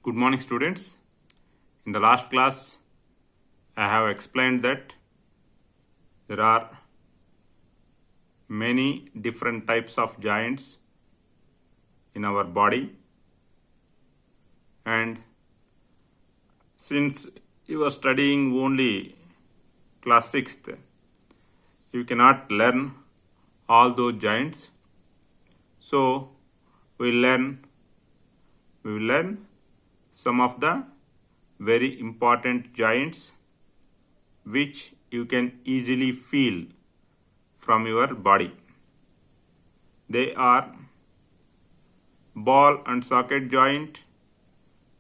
Good morning, students. In the last class, I have explained that there are many different types of joints in our body, and since you are studying only class 6th, you cannot learn all those joints. So we will learn some of the very important joints which you can easily feel from your body. They are ball and socket joint,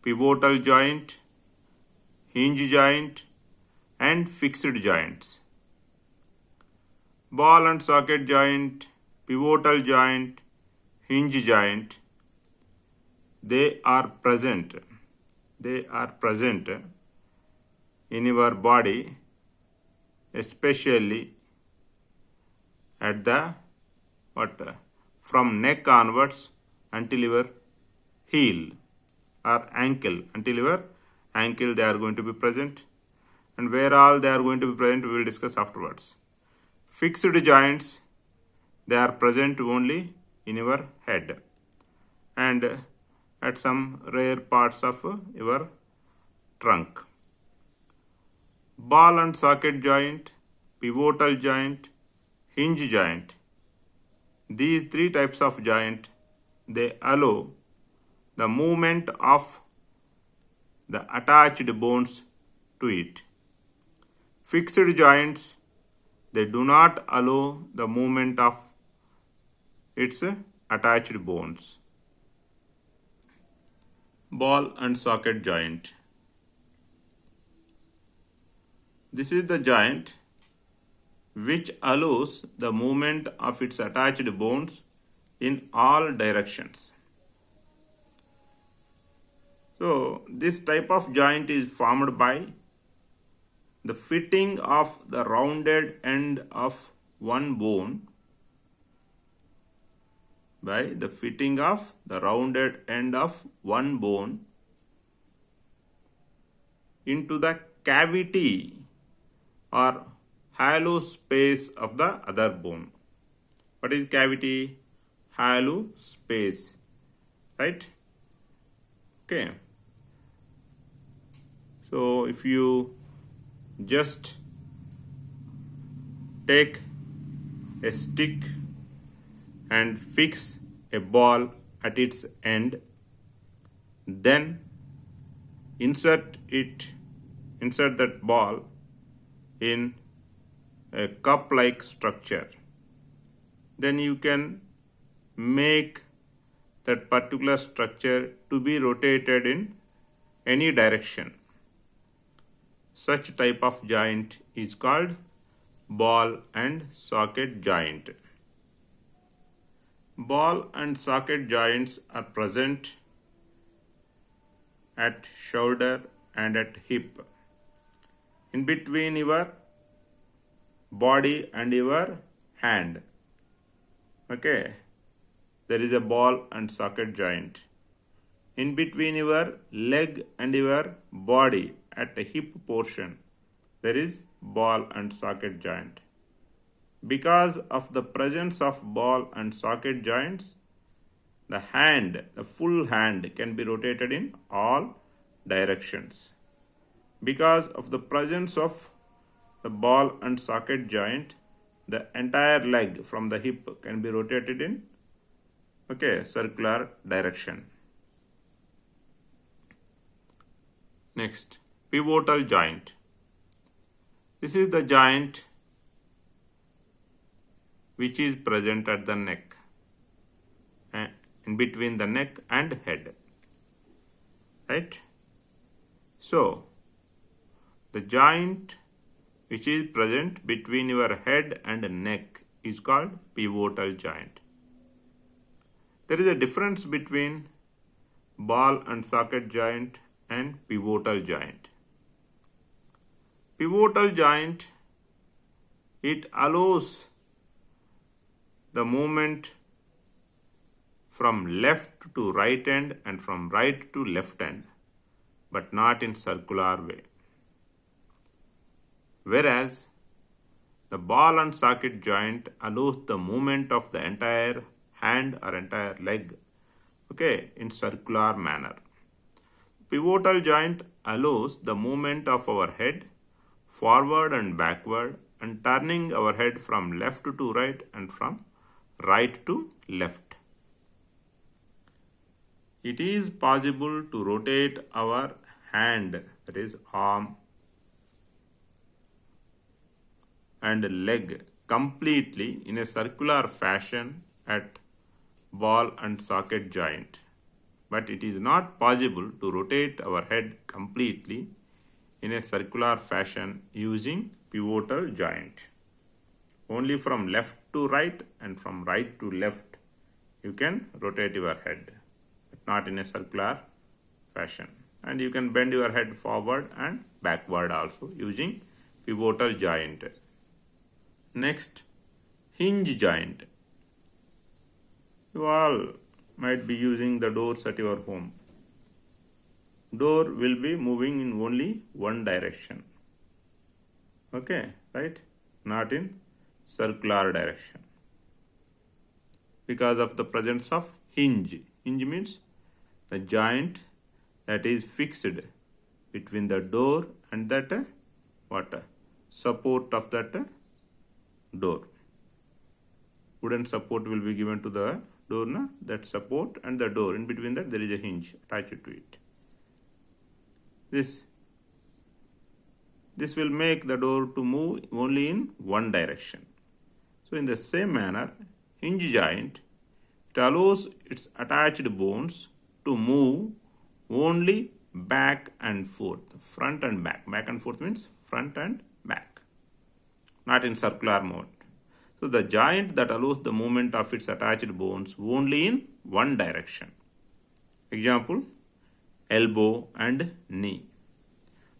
pivotal joint, hinge joint, and fixed joints. Ball and socket joint, pivotal joint, hinge joint, they are present in your body, especially at the from neck onwards until your heel or ankle. Until your ankle they are going to be present, and where all they are going to be present we will discuss afterwards. Fixed joints, they are present only in your head and at some rare parts of your trunk. Ball and socket joint, pivotal joint, hinge joint, these three types of joint, they allow the movement of the attached bones to it. Fixed joints, they do not allow the movement of its attached bones. Ball and socket joint. This is the joint which allows the movement of its attached bones in all directions. So this type of joint is formed by the fitting of the rounded end of one bone into the cavity or hollow space of the other bone. What is cavity? Hollow space, right? Okay. So if you just take a stick and fix a ball at its end, then insert that ball in a cup-like structure, then you can make that particular structure to be rotated in any direction. Such type of joint is called ball and socket joint. Ball and socket joints are present at shoulder and at hip. In between your body and your hand, okay, there is a ball and socket joint. In between your leg and your body at the hip portion, there is ball and socket joint. Because of the presence of ball and socket joints, the full hand can be rotated in all directions. Because of the presence of the ball and socket joint, the entire leg from the hip can be rotated in circular direction. Next, pivotal joint. This is the joint which is present at the neck, in between the neck and head, right? So the joint which is present between your head and neck is called pivotal joint. There is a difference between ball and socket joint and pivotal joint. Pivotal joint, it allows the movement from left to right hand and from right to left hand. but not in circular way. Whereas the ball and socket joint allows the movement of the entire hand or entire leg, okay, in circular manner. Pivotal joint allows the movement of our head forward and backward and turning our head from left to right and from right to left. It is possible to rotate our hand, that is arm and leg, completely in a circular fashion at ball and socket joint. But it is not possible to rotate our head completely in a circular fashion using pivotal joint. Only from left to right and from right to left you can rotate your head, but not in a circular fashion. And you can bend your head forward and backward also using pivotal joint. Next, hinge joint. You all might be using the doors at your home. Door will be moving in only one direction. Okay, right? Not in circular direction. Because of the presence of hinge. Hinge means the joint that is fixed between the door and that support of that door. Wooden support will be given to the door, that support and the door. In between that there is a hinge attached to it. This will make the door to move only in one direction. So in the same manner, hinge joint, it allows its attached bones to move only back and forth, front and back. Back and forth means front and back, not in circular mode. So the joint that allows the movement of its attached bones only in one direction. Example, elbow and knee.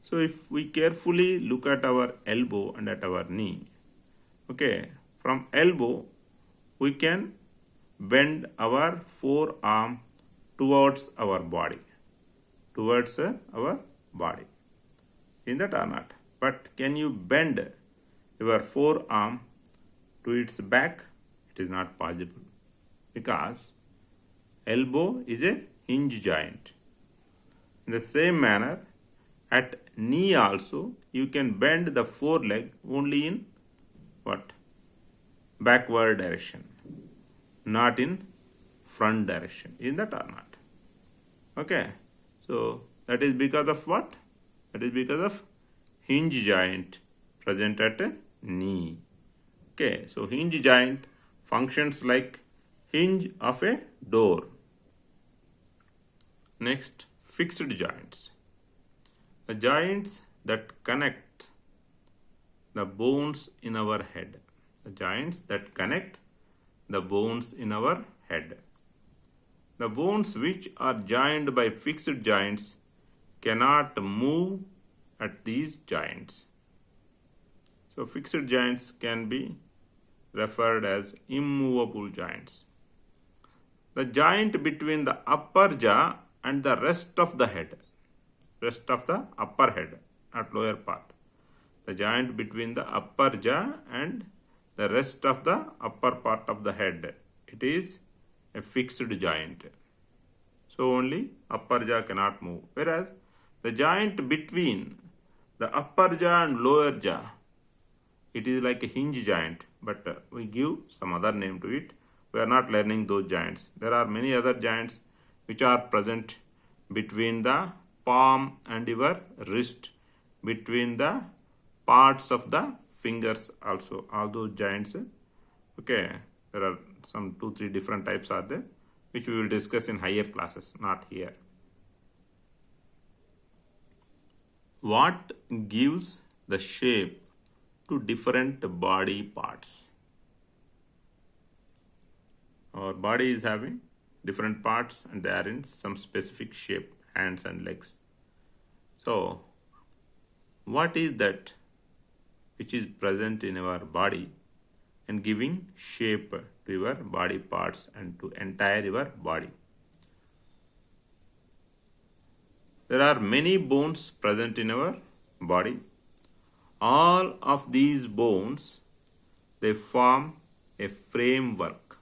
So if we carefully look at our elbow and at our knee, okay, from elbow we can bend our forearm towards our body. Towards our body. In that or not? But can you bend your forearm to its back? It is not possible, because elbow is a hinge joint. In the same manner, at knee also you can bend the foreleg only in backward direction, not in front direction. Is that or not? Okay, so that is because of what? That is because of hinge joint present at knee. Okay, so hinge joint functions like hinge of a door. Next, fixed joints. The joints that connect the bones in our head. The joints that connect the bones in our head. The bones which are joined by fixed joints cannot move at these joints. So fixed joints can be referred as immovable joints. The joint between the upper jaw and the rest of the head, rest of the upper head, not lower part. The joint between the upper jaw and the rest of the upper part of the head, it is a fixed joint. So only upper jaw cannot move. Whereas the joint between the upper jaw and lower jaw, it is like a hinge joint, but we give some other name to it. We are not learning those joints. There are many other joints which are present between the palm and your wrist, between the parts of the fingers also. All those joints, okay, there are some 2-3 different types are there, which we will discuss in higher classes, not here. What gives the shape to different body parts? Our body is having different parts and they are in some specific shape, hands and legs. So, what is that which is present in our body and giving shape to your body parts and to entire your body? there are many bones present in our body. All of these bones, they form a framework.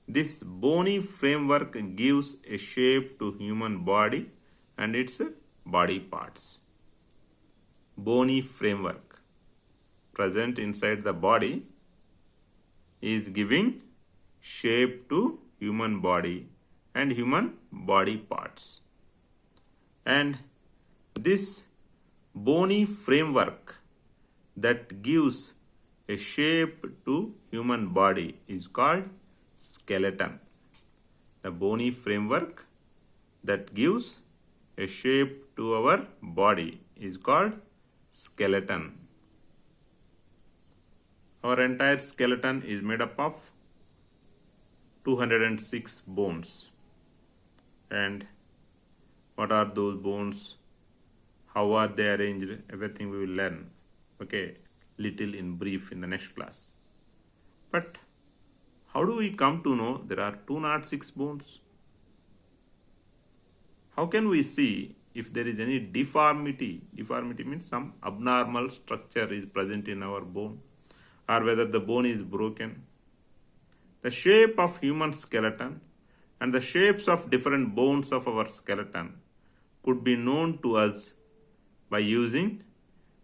This bony framework gives a shape to human body and its body parts. Bony framework present inside the body is giving shape to human body and human body parts. And this bony framework that gives a shape to human body is called skeleton. The bony framework that gives a shape to our body is called skeleton. Our entire skeleton is made up of 206 bones. And what are those bones? How are they arranged? Everything we will learn. Okay, little in brief in the next class. But how do we come to know there are 206 bones? How can we see if there is any deformity? Deformity means some abnormal structure is present in our bone, or whether the bone is broken. The shape of human skeleton and the shapes of different bones of our skeleton could be known to us by using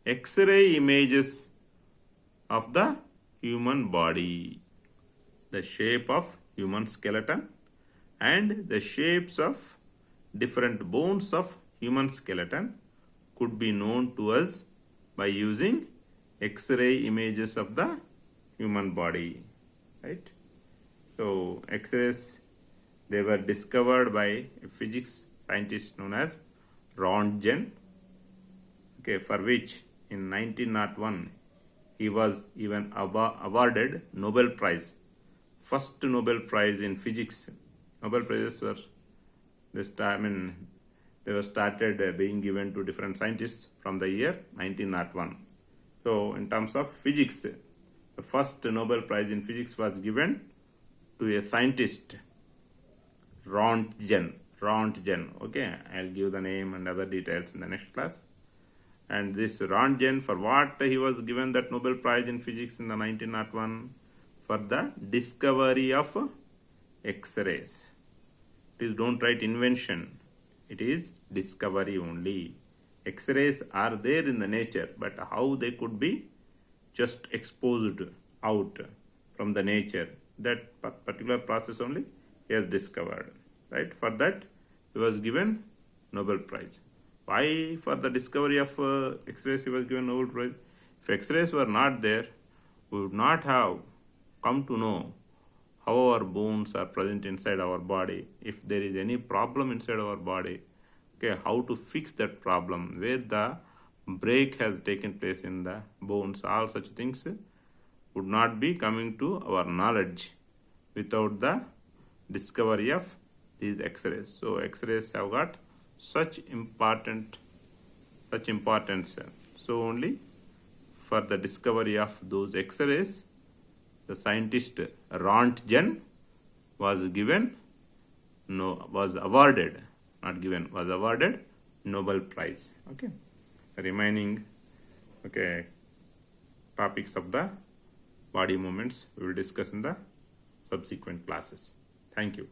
X-ray images of the human body. The shape of human skeleton and the shapes of different bones of human skeleton could be known to us by using X-ray images of the human body, right? So X-rays, they were discovered by a physics scientist known as Röntgen, okay, for which in 1901 he was even awarded Nobel Prize, first Nobel Prize in physics. Nobel Prizes were they were started being given to different scientists from the year 1901. So in terms of physics, the first Nobel Prize in physics was given to a scientist, Röntgen. Okay, I'll give the name and other details in the next class. And this Röntgen, for what he was given that Nobel Prize in physics in the 1901? For the discovery of X-rays. Please don't write invention. It is discovery only. X-rays are there in the nature, but how they could be just exposed out from the nature, that particular process only he has discovered, right? For that he was given Nobel Prize. Why for the discovery of X-rays he was given Nobel Prize? If X-rays were not there, we would not have come to know how our bones are present inside our body. If there is any problem inside our body, okay, how to fix that problem, where the break has taken place in the bones, all such things would not be coming to our knowledge without the discovery of these X-rays. So X-rays have got such importance. So only for the discovery of those X-rays, the scientist Röntgen was awarded Nobel Prize. Okay, the remaining topics of the body movements we will discuss in the subsequent classes. Thank you.